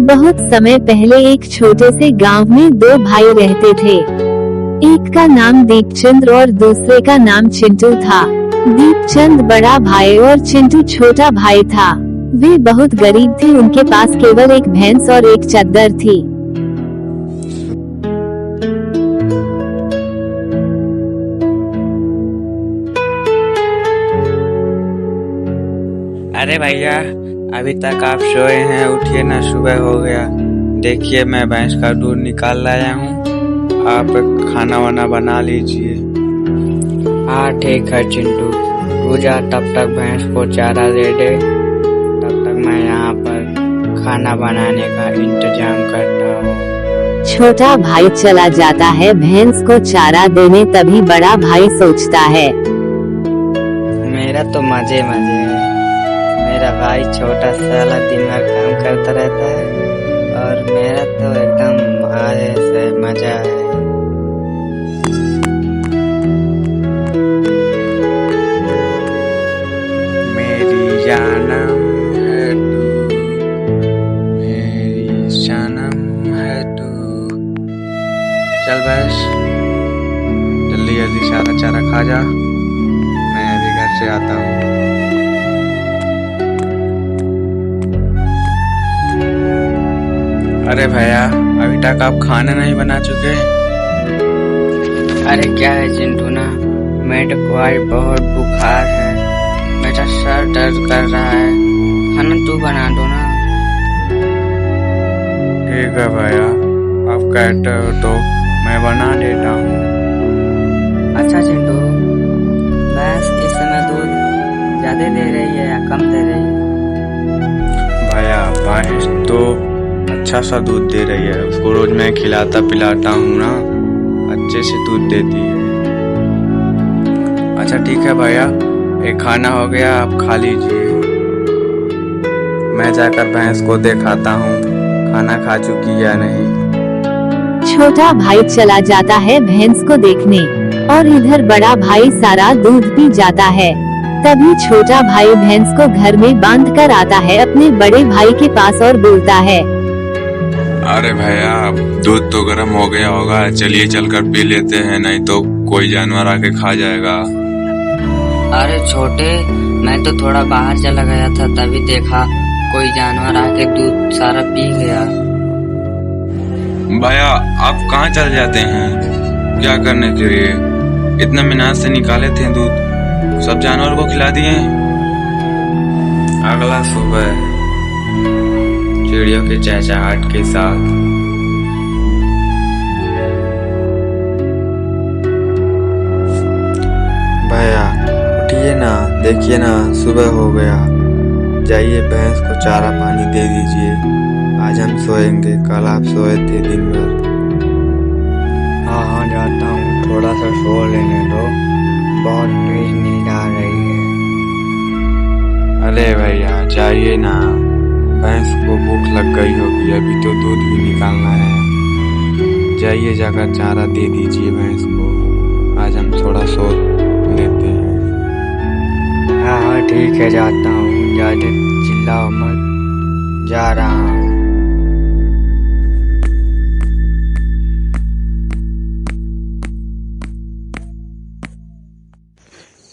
बहुत समय पहले एक छोटे से गांव में दो भाई रहते थे। एक का नाम दीपचंद और दूसरे का नाम चिंटू था। दीपचंद बड़ा भाई और चिंटू छोटा भाई था। वे बहुत गरीब थे। उनके पास केवल एक भैंस और एक चद्दर थी। अरे भैया, अभी तक आप सोए हैं? उठिए ना, सुबह हो गया। देखिए, मैं भैंस का दूध निकाल लाया हूँ। आप खाना वाना बना लीजिए। हाँ ठीक है चिंटू, तू जा, तब तक भैंस को चारा दे दे। तब तक मैं यहाँ पर खाना बनाने का इंतजाम करता हूँ। छोटा भाई चला जाता है भैंस को चारा देने। तभी बड़ा भाई सोचता है, मेरा तो मजे मजे है। मेरा भाई छोटा साला दिन भर काम करता रहता है और मेरा तो एकदम मजे से मजा है। मेरी जानम है तू, मेरी जानम है तू। चल भैंस, जल्दी जल्दी सारा चारा खा जा। मैं अभी घर से आता हूँ। अरे भैया, अभी तक आप खाना नहीं बना चुके? अरे क्या है चिंटू ना, मेरे को आज बहुत बुखार है, मेरा सर दर्द कर रहा है। खाना तू बना दो ना। ठीक है भैया, आप कहते हो तो मैं बना देता हूँ। अच्छा चिंटू, भैंस इस समय दूध ज्यादा दे रही है या कम दे रही है? भैया, भैंस तो अच्छा सा दूध दे रही है। उसको रोज मैं खिलाता पिलाता हूँ ना, अच्छे से दूध देती है। अच्छा ठीक है भैया, एक खाना हो गया, आप खा लीजिए। मैं जाकर भैंस को दिखाता हूँ खाना खा चुकी या नहीं। छोटा भाई चला जाता है भैंस को देखने और इधर बड़ा भाई सारा दूध पी जाता है। तभी छोटा भाई भैंस को घर में बांध कर आता है अपने बड़े भाई के पास और बोलता है, अरे भैया, दूध तो गर्म हो गया होगा, चलिए चलकर पी लेते हैं, नहीं तो कोई जानवर आके खा जाएगा। अरे छोटे, मैं तो थोड़ा बाहर चला गया था, तभी देखा कोई जानवर आके दूध सारा पी गया। भैया, आप कहाँ चल जाते हैं? क्या करने के लिए? इतना मेहनत से निकाले थे दूध, सब जानवर को खिला दिए। अगला सुबह चिड़ियों के चहचहाट के साथ भैया उठिए ना, देखिए ना, सुबह हो गया। जाइए भैंस को चारा पानी दे दीजिए। आज हम सोएंगे, कल आप सोए थे दिन भर। हाँ जाता हूँ, थोड़ा सा सो लेने दो, बहुत तेज नींद आ रही है। अरे भैया जाइए ना, भैंस को भूख लग गई होगी, अभी तो दूध भी निकालना है। जाइए, जाकर चारा दे दीजिए भैंस को। आज हम थोड़ा सो लेते हैं। हाँ ठीक है, जाता हूँ, ज्यादा चिल्लाओ मत, जा रहा हूँ।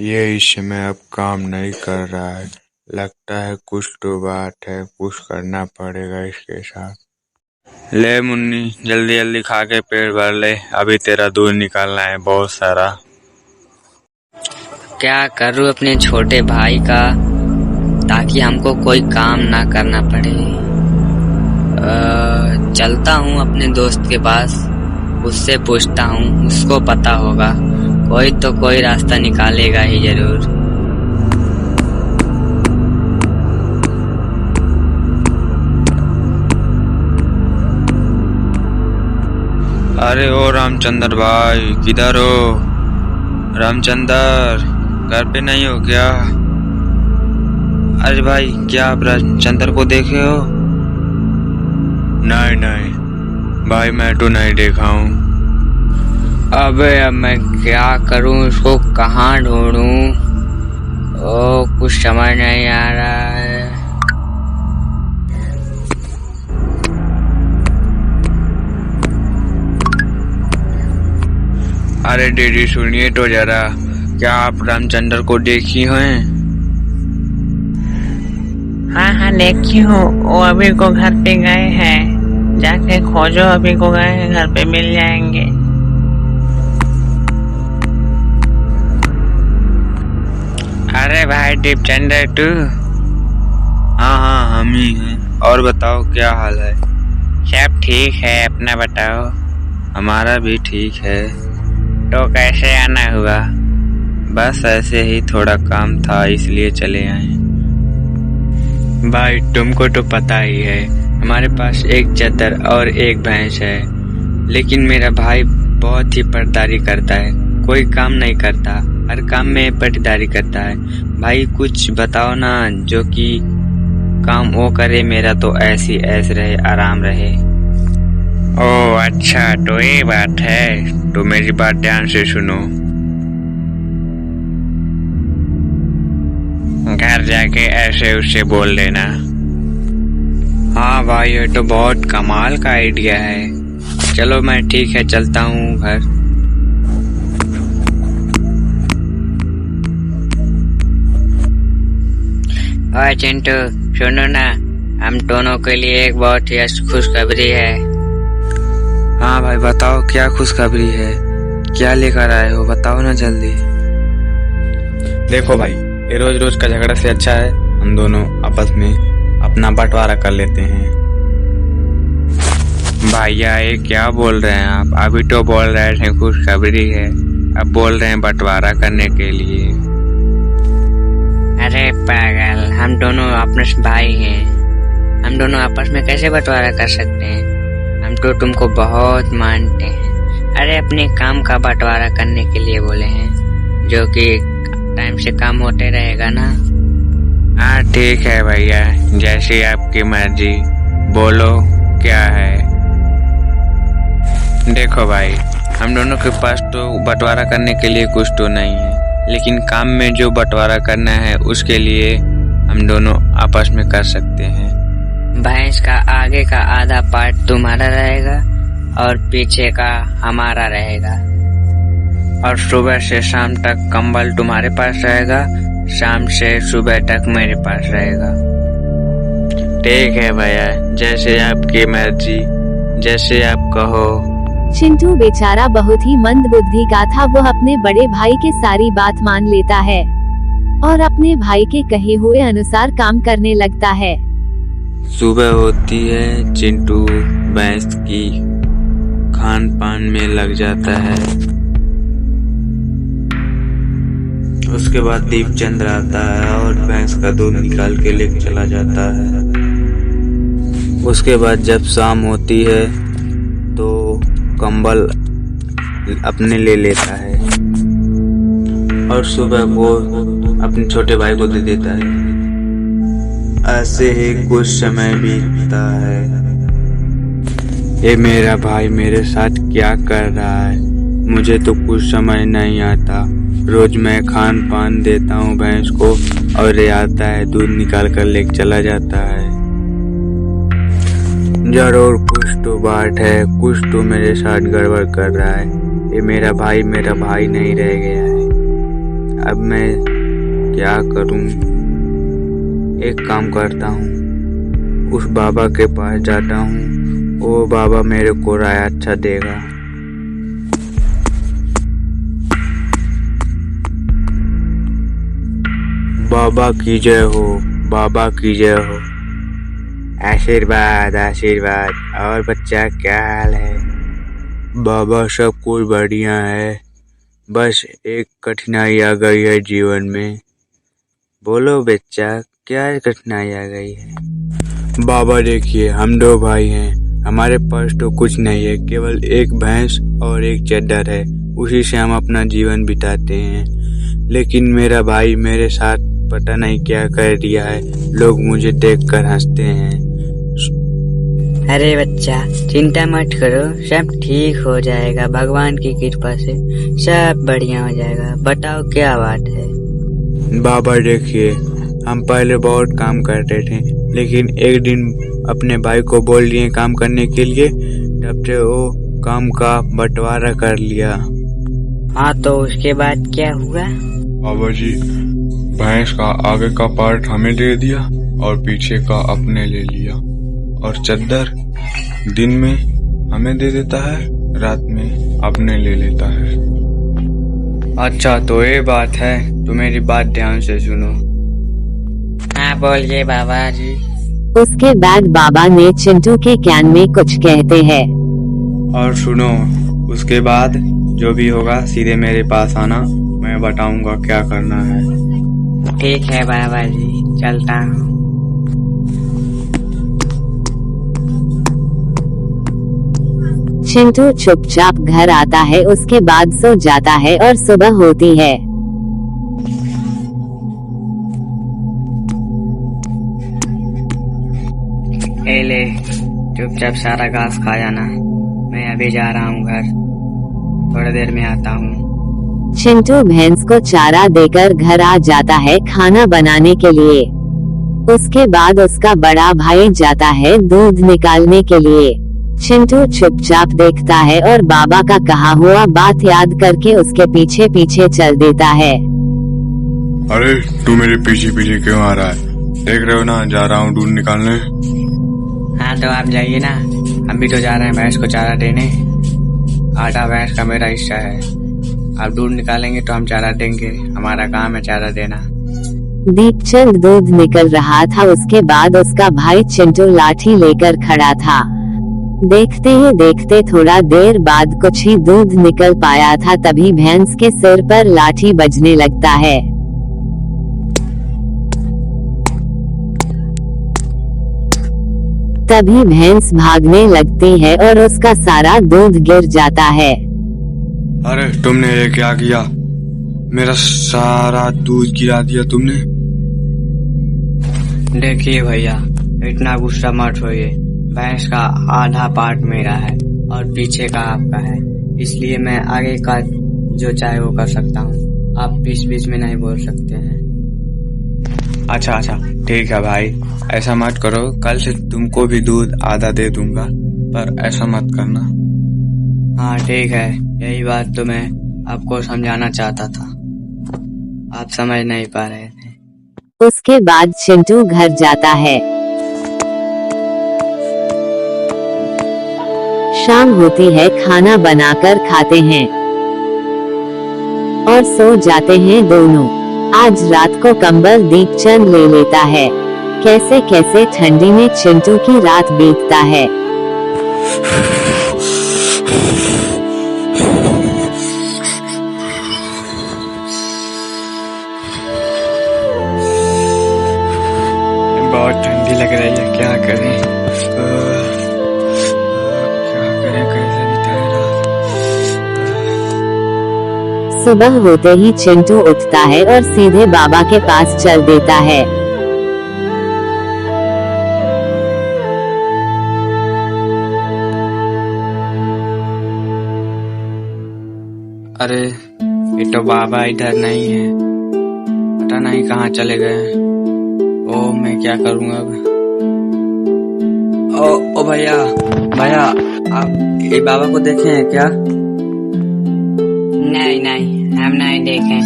ये इस समय अब काम नहीं कर रहा है, लगता है कुछ तो बात है, कुछ करना पड़ेगा इसके साथ। ले मुन्नी, जल्दी जल्दी खा के पेट भर ले, अभी तेरा दूध निकालना है बहुत सारा। क्या करूँ अपने छोटे भाई का, ताकि हमको कोई काम ना करना पड़े। चलता हूँ अपने दोस्त के पास, उससे पूछता हूँ, उसको पता होगा, कोई तो कोई रास्ता निकालेगा ही जरूर। अरे ओ रामचंद्र भाई, किधर हो? रामचंद्र, घर पे नहीं हो क्या? अरे भाई, क्या आप रामचंद्र को देखे हो? नहीं नहीं भाई, मैं तो नहीं देखा हूँ। अबे अब मैं क्या करूँ, उसको कहाँ ढूंढूं? कुछ समझ नहीं आ रहा है। अरे दीदी सुनिए तो जरा, क्या आप रामचंद्र को देखी हैं? हाँ देखी हूँ, वो अभी को घर पे गए हैं, जाके खोजो, अभी को गए हैं घर पे, मिल जाएंगे। अरे भाई दीपचंद्र तू? हाँ हम ही हैं। और बताओ क्या हाल है? सब ठीक है, अपना बताओ। हमारा भी ठीक है। तो कैसे आना हुआ? बस ऐसे ही थोड़ा काम था, इसलिए चले आए। भाई तुमको तो पता ही है, हमारे पास एक चद्दर और एक भैंस है, लेकिन मेरा भाई बहुत ही पटदारी करता है, कोई काम नहीं करता, हर काम में पटदारी करता है। भाई कुछ बताओ ना, जो कि काम वो करे, मेरा तो ऐसी ऐस रहे, आराम रहे। ओह अच्छा, तो ये बात है, तो मेरी बात ध्यान से सुनो। घर जाके ऐसे उससे बोल देना। हाँ भाई, ये तो बहुत कमाल का आइडिया है। चलो मैं ठीक है चलता हूँ घर। और चिंटू सुनो ना, हम दोनों के लिए एक बहुत ही खुशखबरी है। हाँ भाई बताओ, क्या खुशखबरी है? क्या लेकर आए हो, बताओ ना जल्दी। देखो भाई, ये रोज रोज का झगड़ा से अच्छा है हम दोनों आपस में अपना बंटवारा कर लेते हैं। भैया ये क्या बोल रहे हैं आप? अभी तो बोल रहे थे खुशखबरी है, अब बोल रहे हैं बंटवारा करने के लिए। अरे पागल, हम दोनों अपने भाई हैं, हम दोनों आपस में कैसे बंटवारा कर सकते हैं? हम तो तुमको बहुत मानते हैं। अरे अपने काम का बंटवारा करने के लिए बोले हैं, जो कि टाइम से काम होते रहेगा ना। हाँ ठीक है भैया, जैसे आपकी मर्जी, बोलो क्या है। देखो भाई, हम दोनों के पास तो बंटवारा करने के लिए कुछ तो नहीं है, लेकिन काम में जो बंटवारा करना है उसके लिए हम दोनों आपस में कर सकते हैं। भैंस का आगे का आधा पार्ट तुम्हारा रहेगा और पीछे का हमारा रहेगा, और सुबह से शाम तक कंबल तुम्हारे पास रहेगा, शाम से सुबह तक मेरे पास रहेगा। ठीक है भैया, जैसे आपकी मर्जी, जैसे आप कहो। चिंटू बेचारा बहुत ही मंद बुद्धि का था, वो अपने बड़े भाई के सारी बात मान लेता है और अपने भाई के कहे हुए अनुसार काम करने लगता है। सुबह होती है, चिंटू भैंस की खान पान में लग जाता है। उसके बाद दीपचंद्र आता है और भैंस का दूध निकाल के लेके चला जाता है। उसके बाद जब शाम होती है तो कंबल अपने ले लेता है और सुबह वो अपने छोटे भाई को दे देता है। ऐसे ही कुछ समय बीतता है। ये मेरा भाई मेरे साथ क्या कर रहा है, मुझे तो कुछ समझ नहीं आता। रोज मैं खान पान देता हूँ भैंस को और ये आता है दूध निकाल कर लेके चला जाता है। जरूर कुछ तो बात है, कुछ तो मेरे साथ गड़बड़ कर रहा है। ये मेरा भाई नहीं रह गया है। अब मैं क्या करूं? एक काम करता हूं, उस बाबा के पास जाता हूं, वो बाबा मेरे को राय अच्छा देगा। बाबा की जय हो, बाबा की जय हो। आशीर्वाद आशीर्वाद। और बच्चा क्या हाल है? बाबा सब कुछ बढ़िया है, बस एक कठिनाई आ गई है जीवन में। बोलो बच्चा, क्या कठिनाई आ गई है? बाबा देखिए, हम दो भाई हैं, हमारे पास तो कुछ नहीं है, केवल एक भैंस और एक चद्दर है, उसी से हम अपना जीवन बिताते हैं। लेकिन मेरा भाई मेरे साथ पता नहीं क्या कर दिया है, लोग मुझे देखकर हंसते हैं। अरे बच्चा चिंता मत करो, सब ठीक हो जाएगा, भगवान की कृपा से सब बढ़िया हो जाएगा। बताओ क्या बात है? बाबा देखिए, हम पहले बहुत काम करते थे, लेकिन एक दिन अपने भाई को बोल दिए काम करने के लिए, तब से वो काम का बंटवारा कर लिया। हाँ तो उसके बाद क्या हुआ? बाबा जी, भैंस का आगे का पार्ट हमें दे दिया और पीछे का अपने ले लिया, और चद्दर दिन में हमें दे देता है, रात में अपने ले लेता है। अच्छा तो ये बात है, तो मेरी बात ध्यान से सुनो। हाँ बोलिए बाबा जी। उसके बाद बाबा ने चिंटू के कान में कुछ कहते हैं। और सुनो, उसके बाद जो भी होगा सीधे मेरे पास आना, मैं बताऊंगा क्या करना है। ठीक है बाबा जी, चलता हूँ। चिंटू चुपचाप घर आता है, उसके बाद सो जाता है और सुबह होती है। ए ले, चुपचाप सारा घास खा जाना। मैं अभी जा रहा हूँ घर, थोड़ी देर में आता हूँ। चिंटू भैंस को चारा देकर घर आ जाता है खाना बनाने के लिए। उसके बाद उसका बड़ा भाई जाता है दूध निकालने के लिए। चिंटू चुपचाप देखता है और बाबा का कहा हुआ बात याद करके उसके पीछे पीछे चल देता है। अरे तू मेरे पीछे पीछे क्यों आ रहा है? देख रहे हो ना, जा रहा हूँ दूध निकालने। हाँ तो आप जाइए ना, हम भी तो जा रहे हैं भैंस को चारा देने। आधा भैंस का मेरा हिस्सा है, आप दूध निकालेंगे तो हम चारा देंगे, हमारा काम है चारा देना। दीपचंद दूध निकल रहा था, उसके बाद उसका भाई चिंटू लाठी लेकर खड़ा था। देखते ही देखते थोड़ा देर बाद कुछ ही दूध निकल पाया था, तभी भैंस के सिर पर लाठी बजने लगता है। तभी भैंस भागने लगती है और उसका सारा दूध गिर जाता है। अरे तुमने ये क्या किया? मेरा सारा दूध गिरा दिया तुमने। देखिए भैया, इतना गुस्सा मत होइए। भैंस का आधा पार्ट मेरा है और पीछे का आपका है, इसलिए मैं आगे का जो चाहे वो कर सकता हूँ। आप बीच बीच में नहीं बोल सकते हैं। अच्छा ठीक है भाई, ऐसा मत करो, कल से तुमको भी दूध आधा दे दूंगा, पर ऐसा मत करना। हाँ ठीक है, यही बात तो मैं आपको समझाना चाहता था, आप समझ नहीं पा रहे थे। उसके बाद चिंटू घर जाता है। शाम होती है, खाना बनाकर खाते हैं और सो जाते हैं दोनों। आज रात को कंबल दीपचंद ले लेता है। कैसे कैसे ठंडी में चिंटू की रात बीतता है। बहुत ठंडी लग रही है, क्या करें? कैसे बिताएं रात? सुबह होते ही चिंटू उठता है और सीधे बाबा के पास चल देता है। अरे ये तो बाबा इधर नहीं है, पता नहीं कहाँ चले गए। ओ मैं क्या करूँगा अब? ओ भैया आप ये बाबा को देखे हैं क्या? नहीं हम नहीं देखे,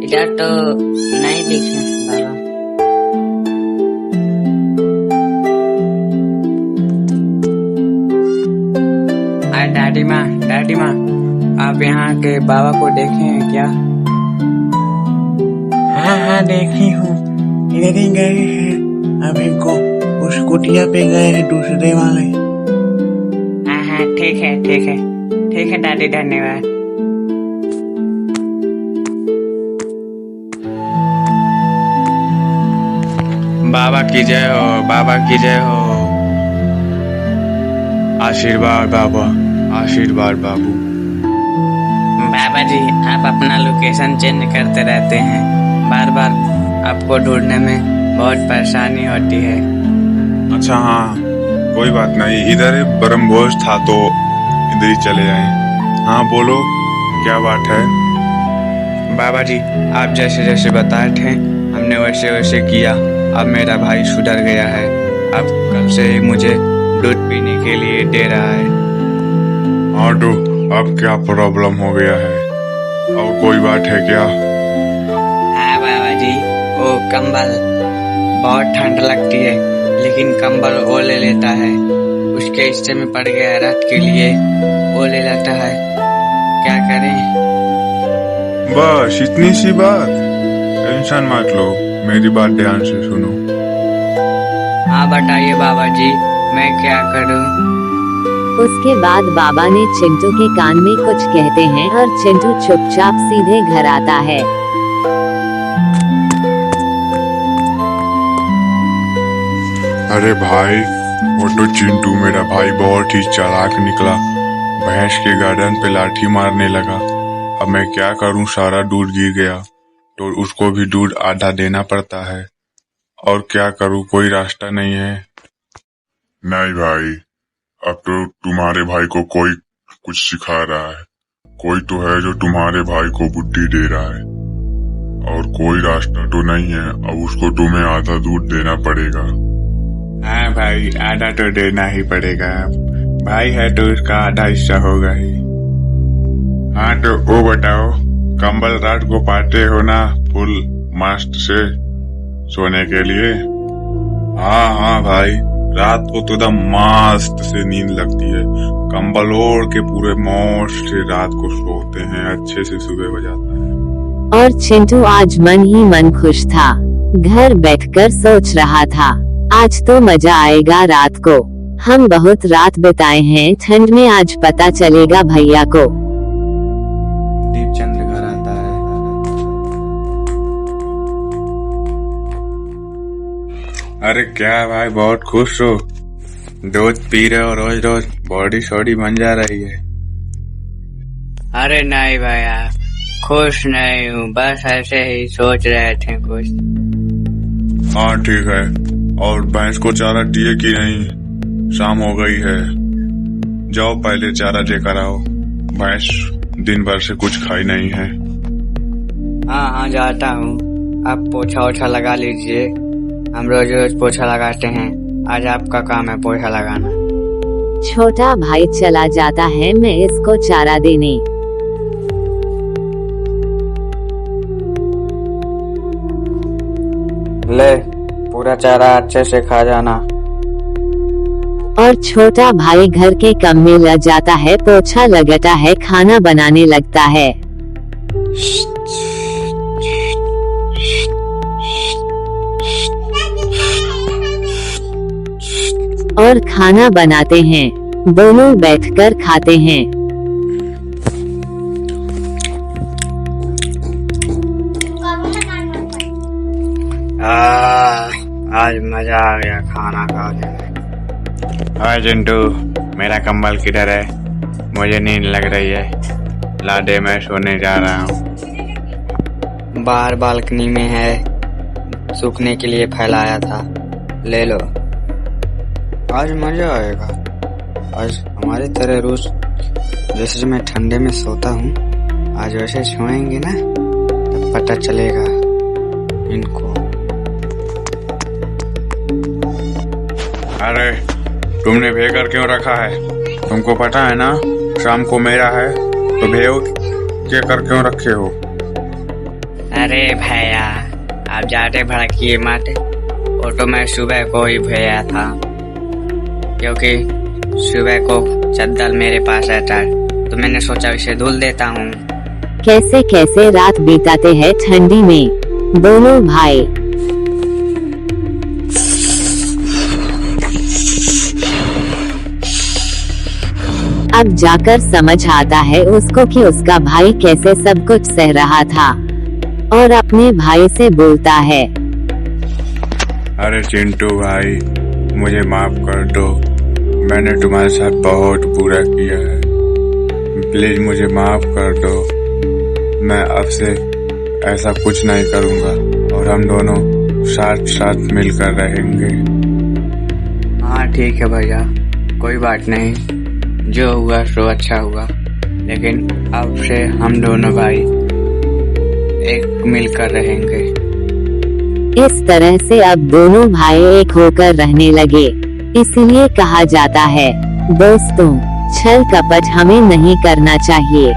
इधर तो नहीं देखे बाबा। अरे दादी माँ आप यहाँ के बाबा को देखे हैं क्या? हाँ देखी हूँ, इधर ही गए हैं, अब इनको उस कुटिया पे गए हैं दूसरे वाले। हाँ ठीक है दादी, धन्यवाद। बाबा की जय हो, बाबा की जय हो। आशीर्वाद बाबा, आशीर्वाद बाबू। बाबा जी आप अपना लोकेशन चेंज करते रहते हैं, बार बार आपको ढूंढने में बहुत परेशानी होती है। अच्छा हाँ, कोई बात नहीं, इधर ब्रह्म भोज था तो इधर ही चले आए। हाँ बोलो, क्या बात है? बाबा जी आप जैसे जैसे बताए थे हमने वैसे वैसे किया, अब मेरा भाई सुधर गया है, अब कल से मुझे दूध पीने के लिए दे रहा है। हाँ तो अब क्या प्रॉब्लम हो गया है? और कोई बात है क्या? हाँ बाबा जी, वो कंबल बहुत ठंड लगती है, लेकिन कंबल वो ले लेता है। उसके हिस्से में पड़ गया रात के लिए, वो ले लेता है। क्या करें? बस इतनी सी बात? टेंशन मत लो, मेरी बात ध्यान से सुनो। हाँ बताइए बाबा जी, मैं क्या करूं? उसके बाद बाबा ने चिंटू के कान में कुछ कहते हैं और चिंटू चुपचाप सीधे घर आता है। अरे भाई, वो तो चिंटू मेरा भाई बहुत ही चालाक निकला। भैंस के गर्दन पे लाठी मारने लगा। अब मैं क्या करूं, सारा दूध गिर गया, तो उसको भी दूध आधा देना पड़ता है। और क्या करूं, कोई रास्ता नहीं है। नहीं भाई, अब तो तुम्हारे भाई को कोई कुछ सिखा रहा है। कोई तो है जो तुम्हारे भाई को बुद्धि दे रहा है, और कोई रास्ता तो नहीं है। अब उसको तुम्हें आधा दूध देना पड़ेगा। हाँ भाई, आधा तो देना ही पड़ेगा। भाई है तो उसका आधा हिस्सा होगा ही। हाँ तो वो बताओ, कंबल रात को पाते हो ना फुल मस्त से सोने के लिए? हाँ भाई, रात को तो एकदम मस्त से नींद लगती है। कंबल ओढ़ के पूरे मौज से रात को सोते हैं, अच्छे से सुबह हो जाता है। और चिंटू आज मन ही मन खुश था। घर बैठकर सोच रहा था, आज तो मजा आएगा रात को। हम बहुत रात बिताए हैं ठंड में, आज पता चलेगा भैया को। दीपचंद घर आता है। अरे क्या भाई, बहुत खुश हो? दूध पी रहे हो रोज रोज, बॉडी शॉडी बन जा रही है। अरे नहीं भैया, खुश नहीं हूँ, बस ऐसे ही सोच रहे थे कुछ। हाँ ठीक है। और भैंस को चारा दिए कि नहीं? शाम हो गई है, जाओ पहले चारा देकर आओ। भैंस दिन भर से कुछ खाई नहीं है। हाँ जाता हूँ। आप पोछा ओछा लगा लीजिए, हम रोज रोज पोछा लगाते हैं, आज आपका काम है पोछा लगाना। छोटा भाई चला जाता है मैं इसको चारा देने। ले, पूरा चारा अच्छे से खा जाना। और छोटा भाई घर के काम में लग जाता है, पोछा लगाता है, खाना बनाने लगता है। और खाना बनाते हैं, दोनों बैठकर खाते हैं। आज मजा आ गया खाना खाने में। हाय चिंटू, मेरा कंबल किधर है? मुझे नींद लग रही है, ला दे, मैं सोने जा रहा हूँ। बाहर बालकनी में है, सूखने के लिए फैलाया था, ले लो। आज मजा आएगा। आज हमारी तरह रोज जैसे मैं ठंडे में सोता हूँ, आज वैसे सोएंगे ना, तब पता चलेगा इनको। अरे तुमने भेकर क्यों रखा है? तुमको पता है ना शाम को मेरा है, तो भेव के कर क्यों रखे हो? अरे भैया, आप ज्यादा भड़किए मत। वो तो मैं सुबह को ही भेजा था, क्योंकि सुबह को चद्दर मेरे पास रहता है, तो मैंने सोचा इसे धुल देता हूँ। कैसे कैसे रात बिताते हैं ठंडी में दोनों भाई। अब जाकर समझ आता है उसको कि उसका भाई कैसे सब कुछ सह रहा था, और अपने भाई से बोलता है, अरे चिंटू भाई, मुझे माफ कर दो, मैंने तुम्हारे साथ बहुत बुरा किया है, प्लीज मुझे माफ कर दो। मैं अब से ऐसा कुछ नहीं करूँगा, और हम दोनों साथ साथ मिलकर रहेंगे। हाँ ठीक है भैया, कोई बात नहीं, जो हुआ सो अच्छा हुआ, लेकिन अब से हम दोनों भाई एक मिलकर रहेंगे। इस तरह से अब दोनों भाई एक होकर रहने लगे। इसलिए कहा जाता है दोस्तों, छल कपट हमें नहीं करना चाहिए।